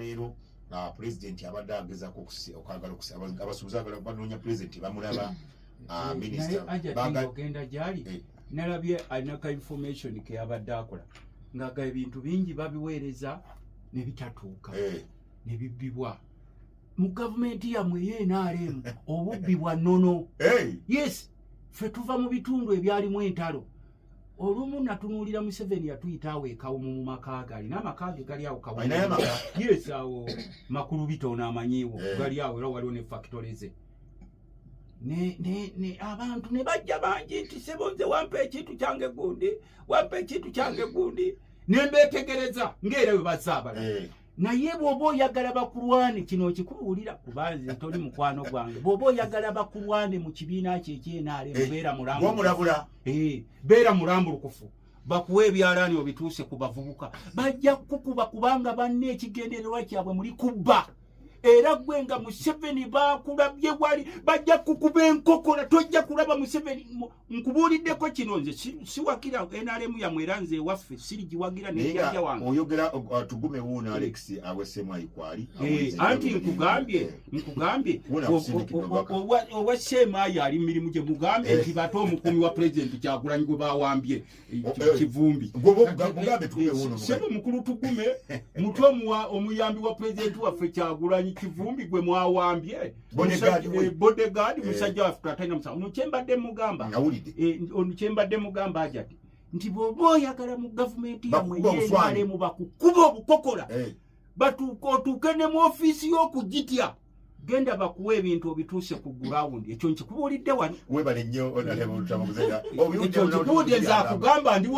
leero president abadde agezaako okwagala abasuubuzi agala banoonya president bamulaba minister bagenda gyali nalabye alina information ke yabadde akola ng'aga ebintu bingi babiweereza ne bitatuuka ne bibbibwa mu gavumenti yammwe y'NRM obubbi bwa nnono. Yes, ffe tuva mu bitundu ebyalimu entalo. Olumu natunuulira Museveni yatuyita awo ekawo mu maka ge alina amaka ge gali awo kawo. Yes, awo makulu bitono amanyiwo gali awo era waliwo ne factory ze. Ne abantu ne bajja bangi nti sebonze wampa ekintu kyange gundi wampa ekintu kyange gundi ne mbeetegereza ng'era bwe basaabala. Naye bw'oba oyagala bakulwane kino kikubuulira kubanze toli mukwano gwange bw'oba oyagala bakulwane mu kibiina kye ky'NRM beera mulambulukufu bakuwa ebyalaani obituuse ku bavubuka bajja kukuba kubanga banne ekigendererwa kyabwe muli kubba era gwe nga Museveni bakulabye wali bajja kukuba enkokola tojja kulaba Museveni nkubuuliddeko kino nze siwakira NRM yamwe era nze ewaffe sirigiwagira nejjajja wange oyogera tugume wuuno Alex awesemu ayikwali anti nkugambye owa Ssemaayi ali mirimu gye mugambye nti bate omukumi wa president Kyagulanyi gwe bawambye Kivumbi sebo mukulu tugume mutwe omuyambi wa president waffe Kyagulanyi Kivumbi gwe mwawambye bodyguard musajja waffe tatayina musa ono kyembadde mugamba ono kyembadde mugamba ajati nti bw'oba oyagala mu gavumenti yammwe y'NRM bakukuba obukokola batuuke ne mu ofiisi y'okugitya genda bakuwa ebintu obituuse ku ground ekyo nkikubuulidde wano webale nnyo ekyo kugamba ndi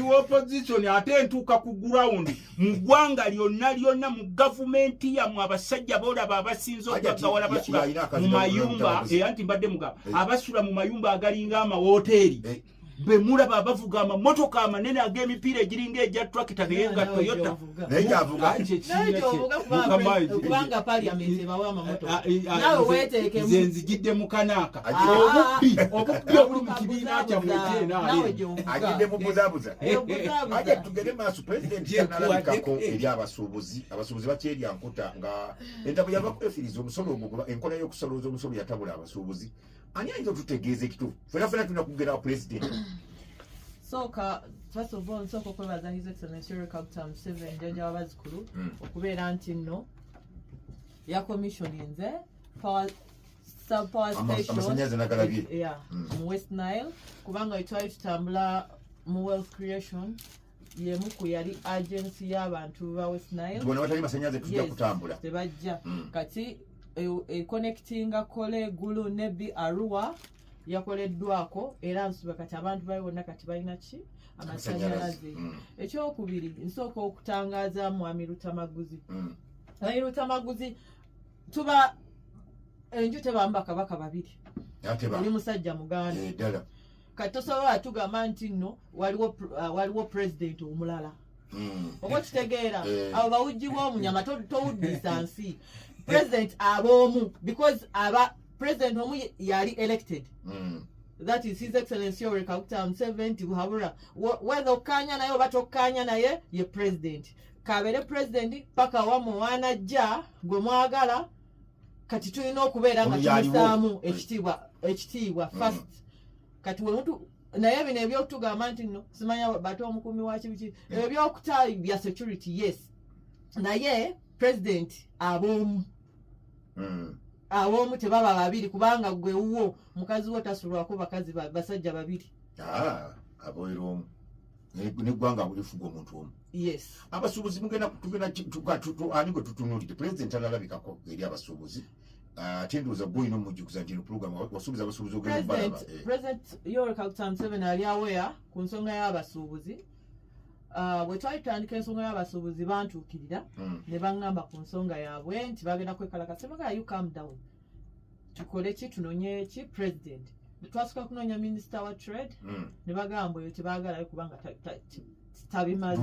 opposition ate ntuuka ku ground mu ggwanga lyonna mu gavumenti yammwe abasajja boolaba abasinze okugawala basula mu mayumba anti mbadde mugamba abasula mu mayumba agalinga amawoteeri be mulaba bavuga amamotoka amanene ag'emipiira egiringa egya tractor naye nga Toyota kubanga parliament ebawa amamotoka nawe weeteekemu nze nzigidde mu kanaaka obubbi obuli mu kibiina kyammwe agidde mu buzaabuza ajja tugere maaso president yanalabikako eri abasuubuzi bakyerya nkuta nga entabo yava kwefiriza omusolo ogwo enkola y'okusolooza omusolo yatabula abasuubuzi ani ayinza otutegeeza ekituufu fena tulina kugerawo president soka first of all nsooka okwebaza His Excellency Yoweri Kaguta Museveni jjajja w'abazzukulu okubeera nti nno yakomissioninze power station mu West Nile kubanga twali tutambula mu wealth creation yemu ku yali agency y'abantu ba West Nile bona batali masanyaze tujja kutambula tebajja kati connectinga Kole Gulu Nebi Arua yakoleddwako era nsuba kati abantu bali bonna kati balina ki amasanyalaze ekyokubiri nsooka okutangaaza Mwami Lutamaguzi Lutamaguzi tuba enju tebamba kabaka babiri oli musajja muganda kati tosobola tugamba nti nno waliwo president omulala oba kitegeera abo bawujji b'omunyama towuddisa nsi president abomu because president omu yali elected that is His Excellency Yoweri Kaguta Museveni buhabura whether okanya naye oba tokkanya naye ye president kabere president paka wamu wanajja gwe mwagala kati tulina okubeera nga tumusaamu ekitiibwa first kati wemutu naye bino ebyokutugamba nti nno simanya bate omukumi wa kibiki ebyokuta bya security yes naye president abomu abomu tebaba babiri kubanga gwe wuwo mukazi wo tasulwako bakazi basajja babiri aboero neggwanga bulifuga omuntu omu yes abasuubuzi mugenda ani gwe tutunuulidde president alalabikako eri abasuubuzi ate ndowooza gwolina omujjukiza nti program wasuubiza abasuubuzi ogenda president Yoweri Kaguta Museveni ali aweya ku nsonga y'abasuubuzi bwe twali tutandika ensonga y'abasuubuzi bantuukirira ne baŋŋamba ku nsonga yaabwe nti bagenda kwekalakasa bagala you calm down tukole ki tunonye ki president twasooka kunoonya minisita wa trade ne bagamba oyo tebaagalayo kubanga tabimaze